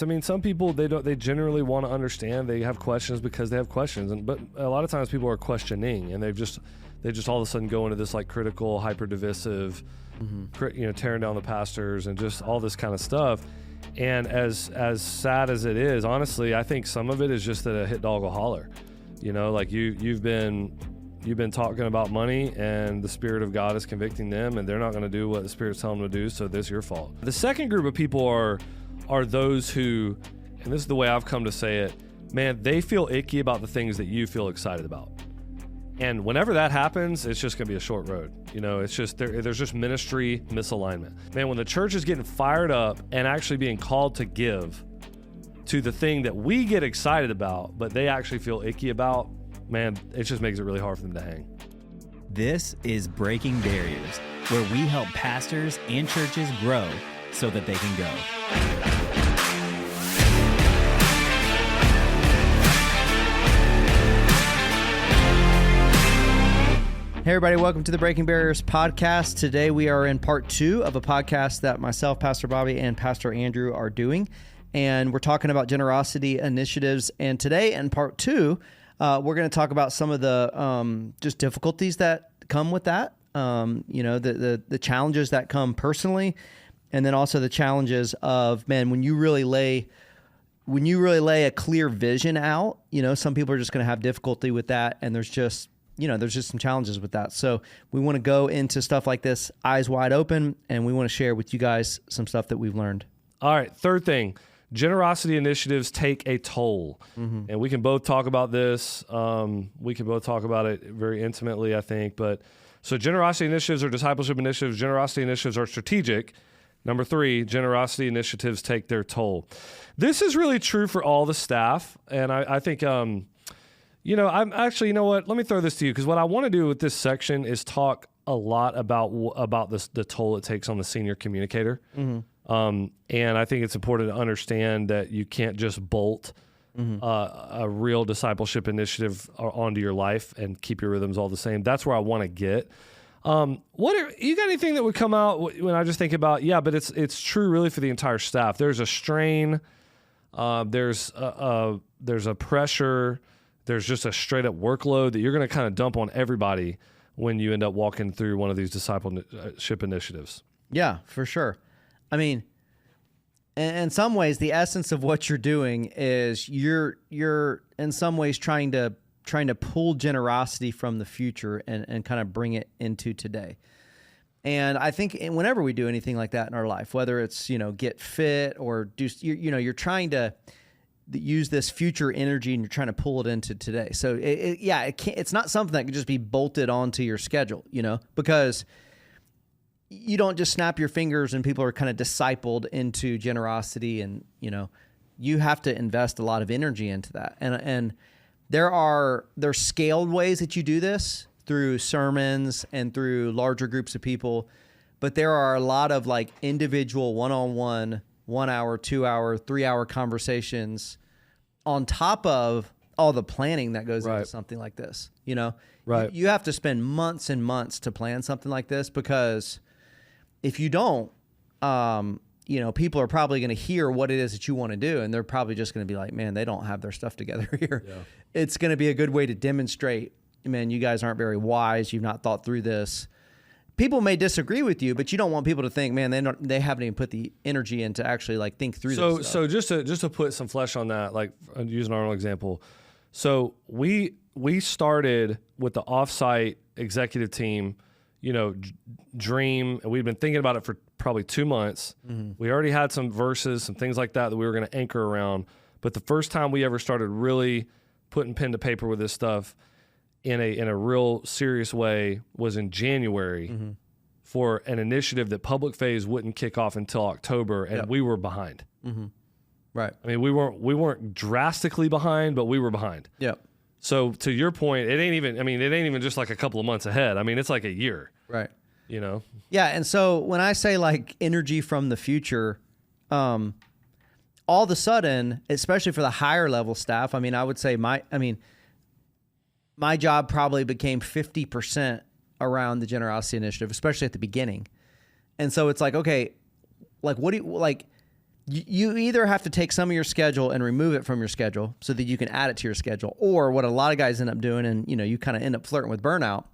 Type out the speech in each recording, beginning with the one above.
I mean, some people, they generally want to understand. They have questions because they have questions, but a lot of times people are questioning, and they just all of a sudden go into this like critical, hyper divisive, tearing down the pastors and just all this kind of stuff. And as sad as it is, honestly, I think some of it is just that a hit dog will holler. Like you've been talking about money, and the Spirit of God is convicting them, and they're not going to do what the Spirit's telling them to do, so this is your fault. The second group of people are those who, and this is the way I've come to say it, man, they feel icky about the things that you feel excited about. And whenever that happens, it's just going to be a short road. It's just, there's just ministry misalignment. Man, when the church is getting fired up and actually being called to give to the thing that we get excited about, but they actually feel icky about, man, it just makes it really hard for them to hang. This is Breaking Barriers, where we help pastors and churches grow so that they can go. Hey everybody, welcome to the Breaking Barriers podcast. Today we are in part 2 of a podcast that myself, Pastor Bobby, and Pastor Andrew are doing. And we're talking about generosity initiatives. And today in part 2, we're going to talk about some of the just difficulties that come with that. The challenges that come personally, and then also the challenges of, man, when you really lay a clear vision out, some people are just going to have difficulty with that, and there's just some challenges with that. So we want to go into stuff like this eyes wide open, and we want to share with you guys some stuff that we've learned. All right, third thing, generosity initiatives take a toll. Mm-hmm. And we can both talk about this. We can both talk about it very intimately, I think. But so generosity initiatives are discipleship initiatives. Generosity initiatives are strategic. Number 3, generosity initiatives take their toll. This is really true for all the staff. And I think, I'm actually, Let me throw this to you, because what I want to do with this section is talk a lot about the toll it takes on the senior communicator. Mm-hmm. And I think it's important to understand that you can't just bolt a real discipleship initiative onto your life and keep your rhythms all the same. That's where I want to get. You got anything that would come out when I just think about, but it's true really for the entire staff. There's a strain, there's a pressure, there's just a straight up workload that you're going to kind of dump on everybody when you end up walking through one of these discipleship initiatives. Yeah, for sure. I mean, in some ways, the essence of what you're doing is you're in some ways trying to pull generosity from the future and kind of bring it into today. And I think whenever we do anything like that in our life, whether it's, get fit or do, you're trying to use this future energy and you're trying to pull it into today. So it's not something that can just be bolted onto your schedule, because you don't just snap your fingers and people are kind of discipled into generosity, and, you have to invest a lot of energy into that. And there's scaled ways that you do this through sermons and through larger groups of people, but there are a lot of like individual one-on-one 1 hour, 2 hour, 3 hour conversations on top of all the planning that goes into something like this. Right. You have to spend months and months to plan something like this, because if you don't, people are probably going to hear what it is that you want to do, and they're probably just going to be like, man, they don't have their stuff together here. Yeah. It's going to be a good way to demonstrate, man, you guys aren't very wise. You've not thought through this. People may disagree with you, but you don't want people to think, man, they haven't even put the energy in to actually like think through this stuff. So just to put some flesh on that, like using our own example. So we started with the offsite executive team, dream, and we'd been thinking about it for probably 2 months. Mm-hmm. We already had some verses, some things like that we were going to anchor around. But the first time we ever started really putting pen to paper with this stuff in a real serious way was in January for an initiative that public phase wouldn't kick off until October, and we were behind. Mm-hmm. Right. I mean, we weren't drastically behind, but we were behind. Yep. So to your point, it ain't even just like a couple of months ahead. I mean, it's like a year. Right. Yeah, and so when I say like energy from the future, all of a sudden, especially for the higher level staff, I mean, I would say my job probably became 50% around the generosity initiative, especially at the beginning. And so it's like, okay, like what do you like? you either have to take some of your schedule and remove it from your schedule so that you can add it to your schedule, or what a lot of guys end up doing, and you kind of end up flirting with burnout.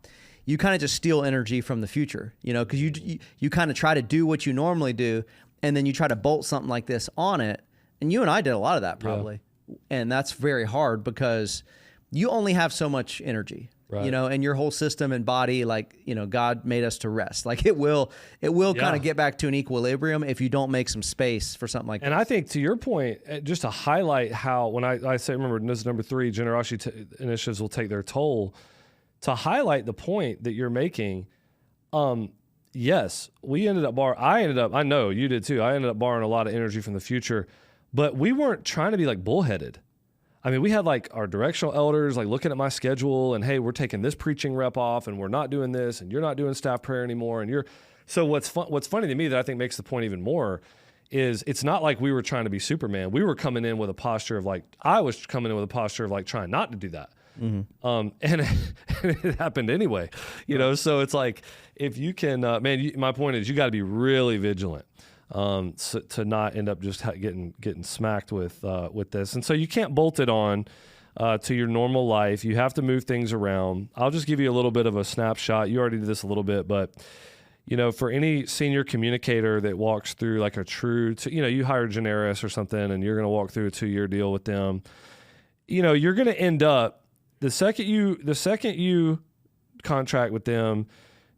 You kind of just steal energy from the future, because you kind of try to do what you normally do, and then you try to bolt something like this on it. And you and I did a lot of that probably, and that's very hard because you only have so much energy. Right. And your whole system and body, God made us to rest. Like it will kind of get back to an equilibrium if you don't make some space for something like that. And I think to your point, just to highlight how, when I say, remember, this is number 3, generosity initiatives will take their toll. To highlight the point that you're making, yes, I know you did too. I ended up borrowing a lot of energy from the future, but we weren't trying to be like bullheaded. I mean, we had like our directional elders like looking at my schedule and, hey, we're taking this preaching rep off and we're not doing this and you're not doing staff prayer anymore. And so what's funny to me that I think makes the point even more is it's not like we were trying to be Superman. We were coming in with a posture of I was coming in with a posture of trying not to do that. Mm-hmm. And it happened anyway, so it's like, if you can, my point is you got to be really vigilant. So to not end up just getting smacked with this. And so you can't bolt it on to your normal life. You have to move things around. I'll just give you a little bit of a snapshot. You already did this a little bit, but for any senior communicator that walks through like a true, you hire Generis or something and you're going to walk through a 2-year deal with them, you're going to end up, the second you contract with them,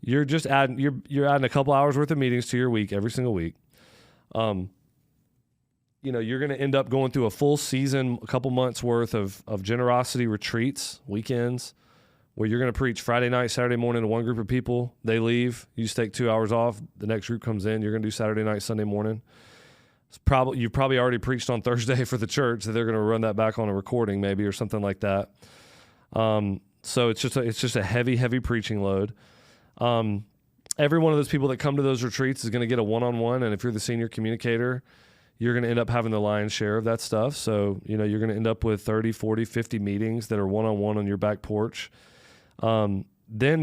you're just adding a couple hours worth of meetings to your week every single week. You're going to end up going through a full season, a couple months worth of generosity retreats, weekends, where you're going to preach Friday night, Saturday morning to one group of people. They leave. You just take 2 hours off. The next group comes in. You're going to do Saturday night, Sunday morning. You've probably already preached on Thursday for the church, so they're going to run that back on a recording maybe or something like that. So it's just a heavy, heavy preaching load. Every one of those people that come to those retreats is going to get a one-on-one, and if you're the senior communicator, you're going to end up having the lion's share of that stuff. So, you're going to end up with 30, 40, 50 meetings that are one-on-one on your back porch. Then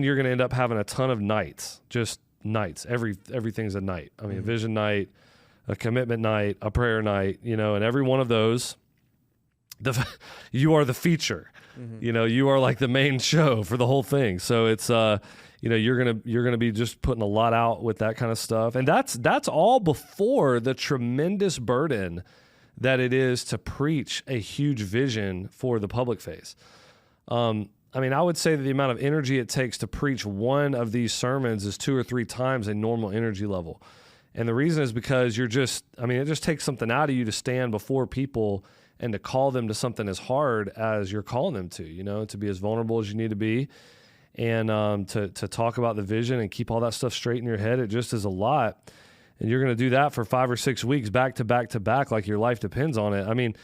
you're going to end up having a ton of nights, just nights. Everything's a night. I mean, a vision night, a commitment night, a prayer night, and every one of those, you are the feature. Mm-hmm. You are like the main show for the whole thing. So it's you're gonna be just putting a lot out with that kind of stuff, and that's all before the tremendous burden that it is to preach a huge vision for the public face. I would say that the amount of energy it takes to preach one of these sermons is 2 or 3 times a normal energy level, and the reason is because it just takes something out of you to stand before people and to call them to something as hard as you're calling them to be as vulnerable as you need to be. And to talk about the vision and keep all that stuff straight in your head, it just is a lot. And you're going to do that for 5 or 6 weeks back to back to back, like your life depends on it. I mean,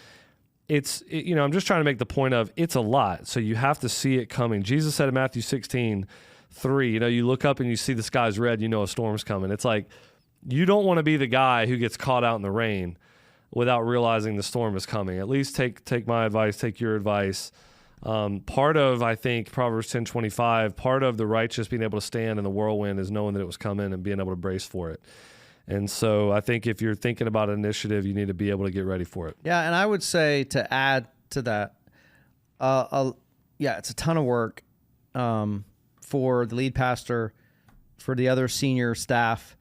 I'm just trying to make the point of it's a lot. So you have to see it coming. Jesus said in Matthew 16:3, you look up and you see the sky's red, a storm's coming. It's like, you don't want to be the guy who gets caught out in the rain without realizing the storm is coming. At least take my advice, take your advice. Part of, I think, Proverbs 10:25, part of the righteous being able to stand in the whirlwind is knowing that it was coming and being able to brace for it. And so I think if you're thinking about an initiative, you need to be able to get ready for it. Yeah, and I would say to add to that, it's a ton of work for the lead pastor, for the other senior staff.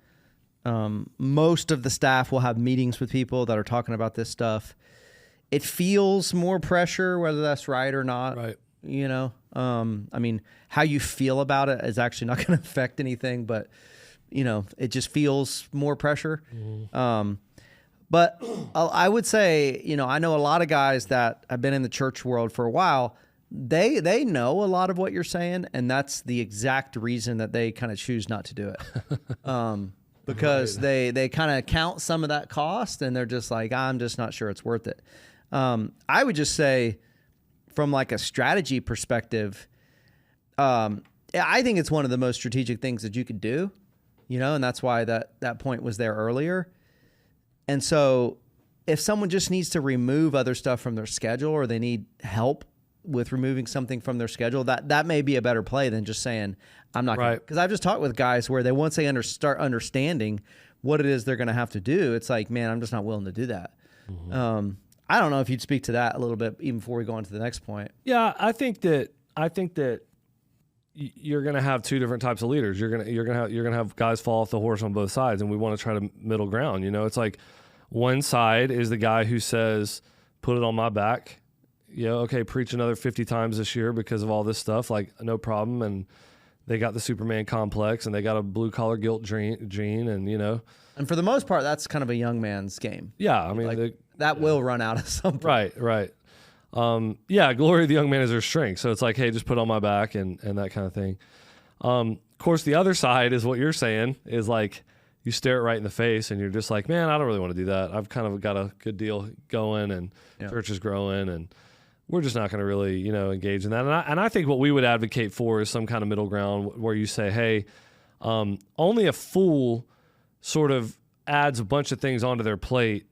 Most of the staff will have meetings with people that are talking about this stuff. It feels more pressure, whether that's right or not. Right. How you feel about it is actually not going to affect anything, but it just feels more pressure. Mm-hmm. But I would say, I know a lot of guys that have been in the church world for a while. They know a lot of what you're saying, and that's the exact reason that they kind of choose not to do it. Because right. they kind of count some of that cost, and they're just like, I'm just not sure it's worth it. I would just say, from like a strategy perspective, I think it's one of the most strategic things that you could do, and that's why that point was there earlier. And so if someone just needs to remove other stuff from their schedule, or they need help with removing something from their schedule, that may be a better play than just saying, I'm not going to. Because I've just talked with guys where once they start understanding what it is they're going to have to do, it's like, man, I'm just not willing to do that. I don't know if you'd speak to that a little bit even before we go on to the next point. Yeah, I think that you're going to have two different types of leaders. You're going to have guys fall off the horse on both sides, and we want to try to middle ground. It's like one side is the guy who says, "Put it on my back." Okay, preach another 50 times this year because of all this stuff. Like, no problem. And they got the Superman complex, and they got a blue collar guilt gene, and And for the most part, that's kind of a young man's game. Yeah, I mean, that will run out at some point. Right. Glory of the young man is their strength. So it's like, hey, just put it on my back and that kind of thing. Of course, the other side is what you're saying is like you stare it right in the face and you're just like, man, I don't really want to do that. I've kind of got a good deal going and church is growing and we're just not going to really, engage in that. And I think what we would advocate for is some kind of middle ground where you say, hey, only a fool sort of adds a bunch of things onto their plate,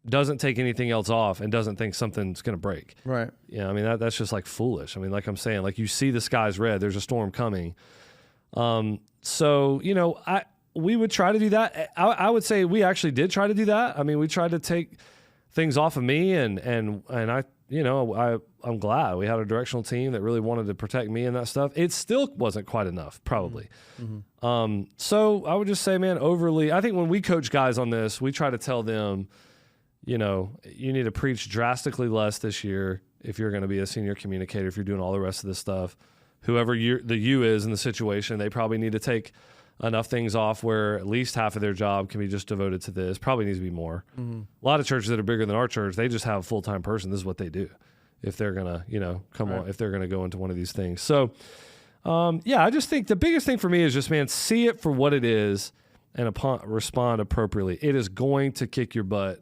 doesn't take anything else off, and doesn't think something's going to break. Right. Yeah, I mean, that's just like foolish. I mean, like I'm saying, like you see the sky's red, there's a storm coming. So, we would try to do that. I would say we actually did try to do that. I mean, we tried to take things off of me and I'm glad we had a directional team that really wanted to protect me and that stuff. It still wasn't quite enough, probably. Mm-hmm. So I would just say, man, I think when we coach guys on this, we try to tell them, you need to preach drastically less this year if you're going to be a senior communicator, if you're doing all the rest of this stuff. Whoever the you is in the situation, they probably need to take enough things off where at least half of their job can be just devoted to this. Probably needs to be more. Mm-hmm. A lot of churches that are bigger than our church, they just have a full-time person. This is what they do if they're going to, if they're going to go into one of these things. So, I just think the biggest thing for me is just, man, see it for what it is and respond appropriately. It is going to kick your butt.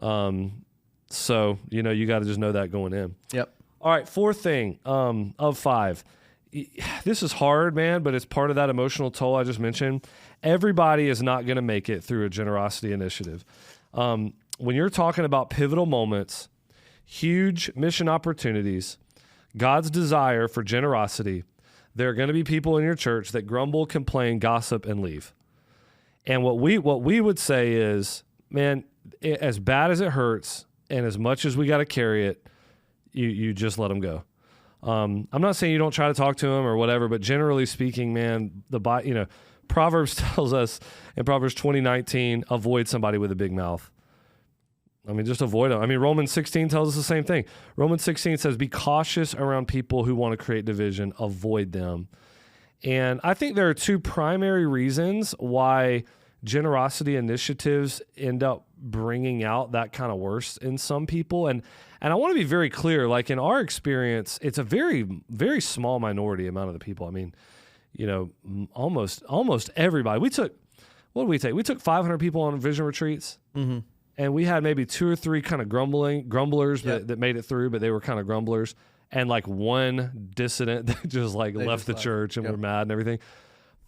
So, you got to just know that going in. Yep. All right. Fourth thing, of 5. This is hard, man, but it's part of that emotional toll I just mentioned. Everybody is not going to make it through a generosity initiative. When you're talking about pivotal moments, huge mission opportunities, God's desire for generosity, there are going to be people in your church that grumble, complain, gossip, and leave. And what we would say is, man, as bad as it hurts and as much as we got to carry it, you just let them go. I'm not saying you don't try to talk to them or whatever, but generally speaking, man, Proverbs tells us in Proverbs 20:19, avoid somebody with a big mouth. I mean, just avoid them. I mean, Romans 16 tells us the same thing. Romans 16 says, be cautious around people who want to create division, avoid them. And I think there are two primary reasons why generosity initiatives end up bringing out that kind of worse in some people. And I want to be very clear, like in our experience, it's a very, very small minority amount of the people. I mean, almost everybody. What did we take? We took 500 people on vision retreats. Mm-hmm. And we had maybe 2 or 3 kind of grumblers that made it through, but they were kind of grumblers. And like one dissident that just left the church and were mad and everything.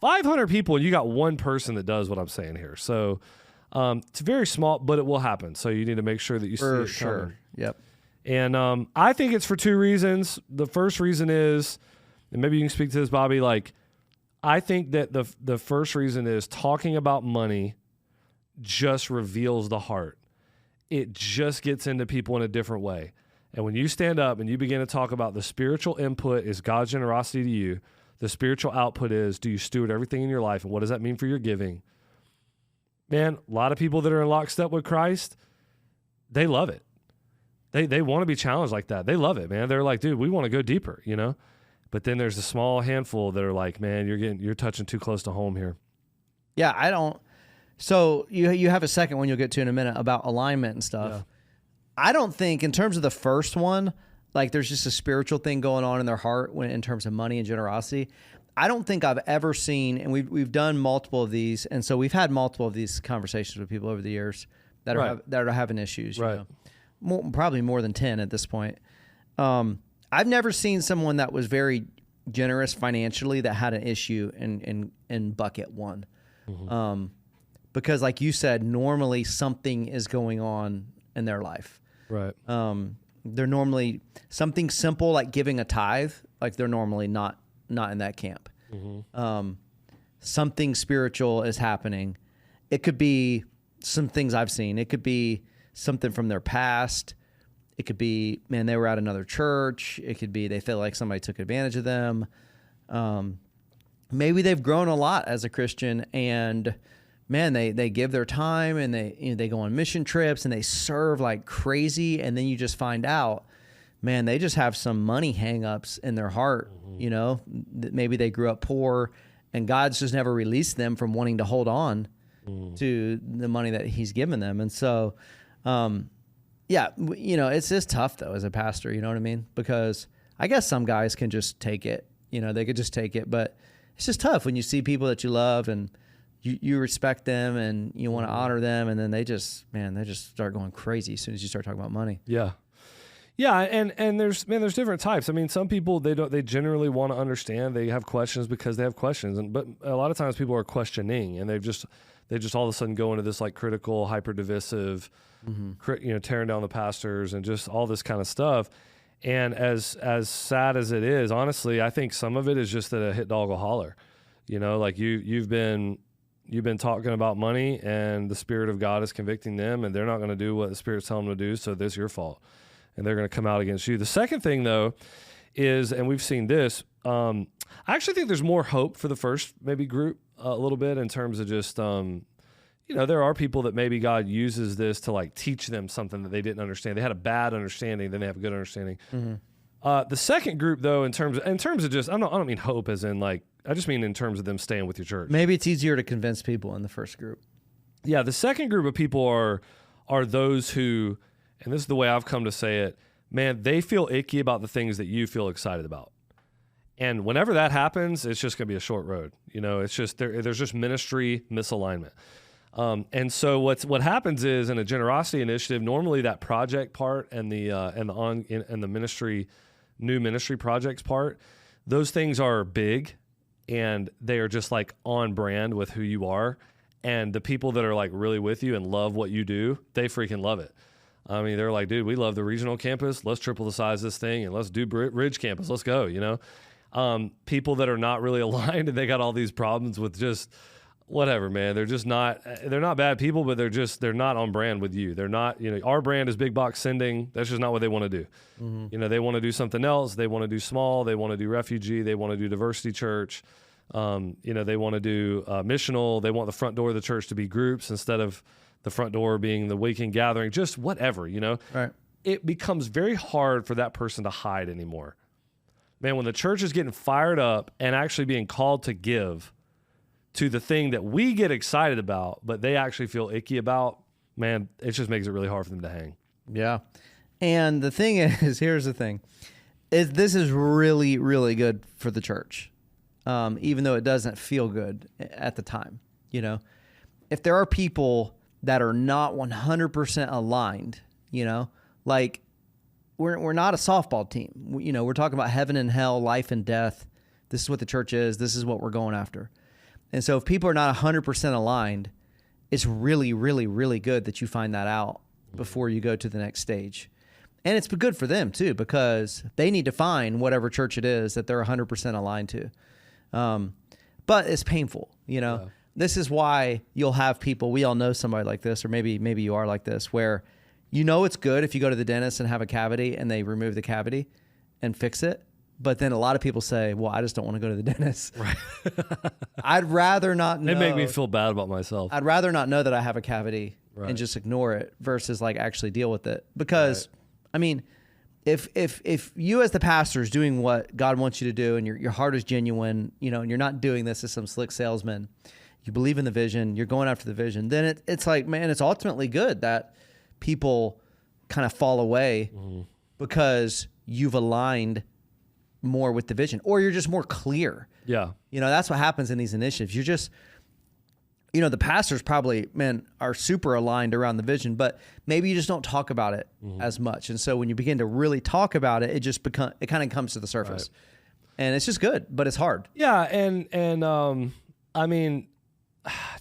500 people, and you got one person that does what I'm saying here. So it's very small, but it will happen. So you need to make sure that you see it coming. Yep. And I think it's for 2 reasons. The first reason is, and maybe you can speak to this, Bobby, I think that the first reason is talking about money just reveals the heart. It just gets into people in a different way. And when you stand up and you begin to talk about the spiritual input is God's generosity to you, the spiritual output is, do you steward everything in your life, and what does that mean for your giving? Man, a lot of people that are in lockstep with Christ, they love it. They want to be challenged like that. They love it, man. They're like, dude, we want to go deeper, But then there's a small handful that are like, man, you're touching too close to home here. Yeah, I don't. So you have a second one you'll get to in a minute about alignment and stuff. Yeah. I don't think in terms of the first one, there's just a spiritual thing going on in their heart in terms of money and generosity. I don't think I've ever seen, and we've done multiple of these, and so we've had multiple of these conversations with people over the years that are having issues. Right. Probably more than 10 at this point. I've never seen someone that was very generous financially that had an issue in bucket 1. Mm-hmm. Because like you said, normally something is going on in their life. Right. They're normally something simple like giving a tithe, they're normally not in that camp. Mm-hmm. Something spiritual is happening. it could be some things I've seen. It could be something from their past. It could be, man, they were at another church. It could be they feel like somebody took advantage of them. Maybe they've grown a lot as a Christian, and man, they give their time, and they go on mission trips, and they serve like crazy, and then you just find out, man, they just have some money hang-ups in their heart. Maybe they grew up poor, and God's just never released them from wanting to hold on to the money that he's given them. And so, it's just tough though as a pastor, you know what I mean? Because I guess some guys can just take it, they could just take it, but it's just tough when you see people that you love and you respect them and you want to honor them, and then they just start going crazy as soon as you start talking about money. Yeah. Yeah, and there's different types. I mean, some people they generally want to understand. They have questions because they have questions, but a lot of times people are questioning, and they just all of a sudden go into this like critical, hyper divisive, tearing down the pastors and just all this kind of stuff. And as sad as it is, honestly, I think some of it is just that a hit dog will holler. Like you've been talking about money, and the Spirit of God is convicting them, and they're not going to do what the Spirit's telling them to do, so this is your fault. And they're going to come out against you. The second thing, though, is, and we've seen this, I actually think there's more hope for the first maybe group a little bit in terms of just, there are people that maybe God uses this to like teach them something that they didn't understand. They had a bad understanding, then they have a good understanding. The second group, though, in terms of just, I don't mean hope as in like, I just mean in terms of them staying with your church. Maybe it's easier to convince people in the first group. Yeah, the second group of people are those who, and this is the way I've come to say it, man, they feel icky about the things that you feel excited about. And whenever that happens, it's just going to be a short road. It's just, there's just ministry misalignment. And so what happens is, in a generosity initiative, normally that project part and the ministry, new ministry projects part, those things are big, and they are just like on brand with who you are. And the people that are like really with you and love what you do, they freaking love it. I mean, they're like, dude, we love the regional campus. Let's triple the size of this thing, and let's do Ridge campus. Let's go, People that are not really aligned, and they got all these problems with just whatever, man. They're not bad people, but they're not on brand with you. They're not, our brand is big box sending. That's just not what they want to do. They want to do something else. They want to do small. They want to do refugee. They want to do diversity church. They want to do missional. They want the front door of the church to be groups instead of the front door being the weekend gathering, just whatever, Right. It becomes very hard for that person to hide anymore. Man, when the church is getting fired up and actually being called to give to the thing that we get excited about, but they actually feel icky about, man, it just makes it really hard for them to hang. Yeah. And the thing is, here's the thing, is this is really, really good for the church, even though it doesn't feel good at the time. If there are people that are not 100% aligned, like we're not a softball team. We're talking about heaven and hell, life and death. This is what the church is. This is what we're going after. And so if people are not 100% aligned, it's really, really, really good that you find that out before you go to the next stage. And it's good for them too, because they need to find whatever church it is that they're 100% aligned to. But it's painful, Yeah. This is why you'll have people, we all know somebody like this, or maybe you are like this, where it's good if you go to the dentist and have a cavity and they remove the cavity and fix it. But then a lot of people say, well, I just don't want to go to the dentist. Right. I'd rather not know. They make me feel bad about myself. I'd rather not know that I have a cavity and just ignore it versus like actually deal with it. Because, I mean, if you as the pastor is doing what God wants you to do, and your heart is genuine, and you're not doing this as some slick salesman, you believe in the vision, you're going after the vision, then it's like, man, it's ultimately good that people kind of fall away because you've aligned more with the vision, or you're just more clear. Yeah. That's what happens in these initiatives. You're just, the pastors probably, man, are super aligned around the vision, but maybe you just don't talk about it as much. And so when you begin to really talk about it, it kind of comes to the surface. Right. And it's just good, but it's hard. Yeah. And I mean,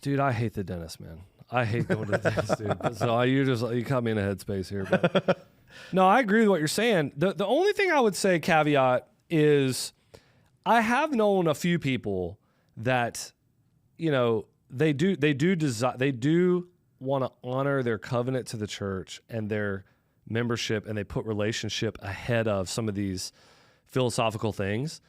dude, I hate the dentist, man. I hate going to the dentist, dude. So you caught me in a headspace here. But no, I agree with what you're saying. The only thing I would say, caveat, is I have known a few people that, they do want to honor their covenant to the church and their membership, and they put relationship ahead of some of these philosophical things.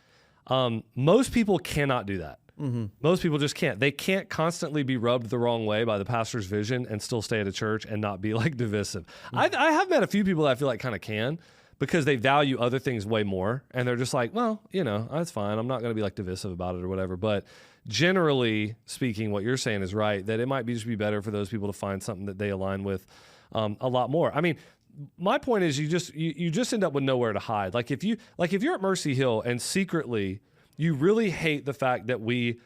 Most people cannot do that. Mm-hmm. Most people just can't. They can't constantly be rubbed the wrong way by the pastor's vision and still stay at a church and not be like divisive. Mm-hmm. I have met a few people that I feel like kind of can, because they value other things way more, and they're just like, well, that's fine. I'm not going to be like divisive about it or whatever. But generally speaking, what you're saying is right, that it might just be better for those people to find something that they align with a lot more. I mean, my point is you just end up with nowhere to hide. Like if you're at Mercy Hill and secretly you really hate the fact that we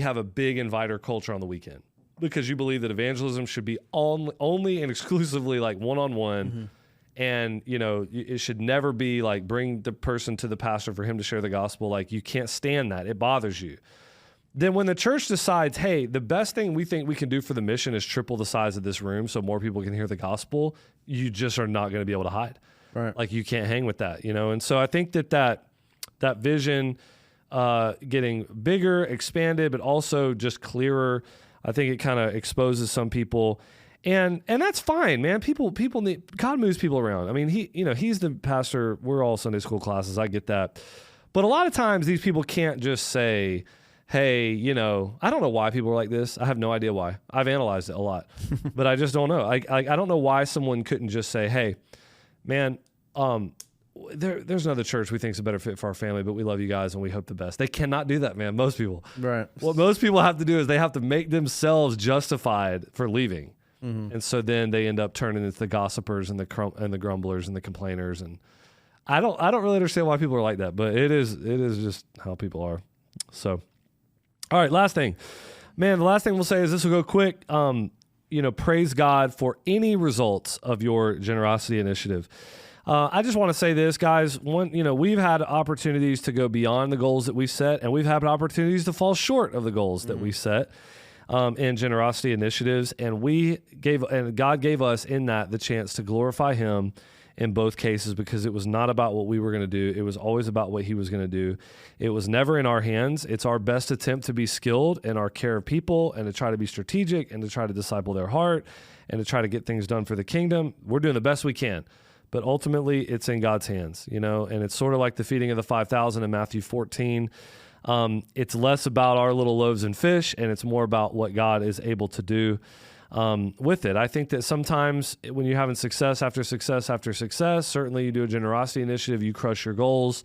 have a big inviter culture on the weekend, because you believe that evangelism should be only and exclusively like one-on-one. Mm-hmm. And, it should never be like bring the person to the pastor for him to share the gospel. Like, you can't stand that. It bothers you. Then when the church decides, hey, the best thing we think we can do for the mission is triple the size of this room so more people can hear the gospel, you just are not going to be able to hide. Right. Like, you can't hang with that, And so I think that vision getting bigger, expanded, but also just clearer, I think it kind of exposes some people. And that's fine, man. People need, God moves people around. I mean, he's the pastor. We're all Sunday school classes. I get that. But a lot of times these people can't just say, hey, I don't know why people are like this. I have no idea why. I've analyzed it a lot, but I just don't know. I don't know why someone couldn't just say, hey, man, there's another church we think is a better fit for our family, but we love you guys and we hope the best. They cannot do that, man. Most people. Right. What most people have to do is they have to make themselves justified for leaving. Mm-hmm. And so then they end up turning into the gossipers and the grumblers and the complainers. And I don't really understand why people are like that, but it is just how people are. So, all right, last thing, man. The last thing we'll say is this will go quick. Praise God for any results of your generosity initiative. I just want to say this, guys. We've had opportunities to go beyond the goals that we set, and we've had opportunities to fall short of the goals that we set. In generosity initiatives, and God gave us in that the chance to glorify Him in both cases, because it was not about what we were going to do. It was always about what He was going to do. It was never in our hands. It's our best attempt to be skilled in our care of people and to try to be strategic and to try to disciple their heart and to try to get things done for the kingdom. We're doing the best we can, but ultimately it's in God's hands, and it's sort of like the feeding of the 5,000 in Matthew 14. It's less about our little loaves and fish, and it's more about what God is able to do with it. I think that sometimes when you're having success after success after success, certainly you do a generosity initiative, you crush your goals.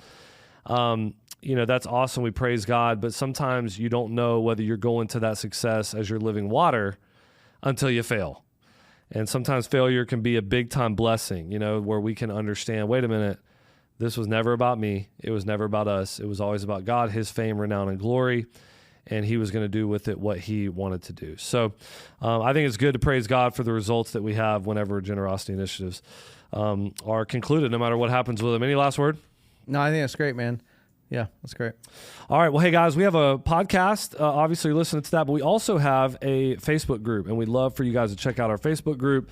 That's awesome. We praise God, but sometimes you don't know whether you're going to that success as you're living water until you fail. And sometimes failure can be a big time blessing, where we can understand, wait a minute, this was never about me. It was never about us. It was always about God, His fame, renown, and glory, and He was going to do with it what He wanted to do. So I think it's good to praise God for the results that we have whenever generosity initiatives are concluded, no matter what happens with them. Any last word? No, I think that's great, man. Yeah, that's great. All right. Well, hey, guys, we have a podcast. Obviously, you're listening to that, but we also have a Facebook group, and we'd love for you guys to check out our Facebook group.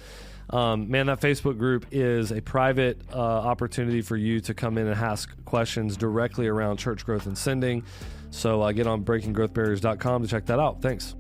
That Facebook group is a private opportunity for you to come in and ask questions directly around church growth and sending. So get on breakinggrowthbarriers.com to check that out. Thanks.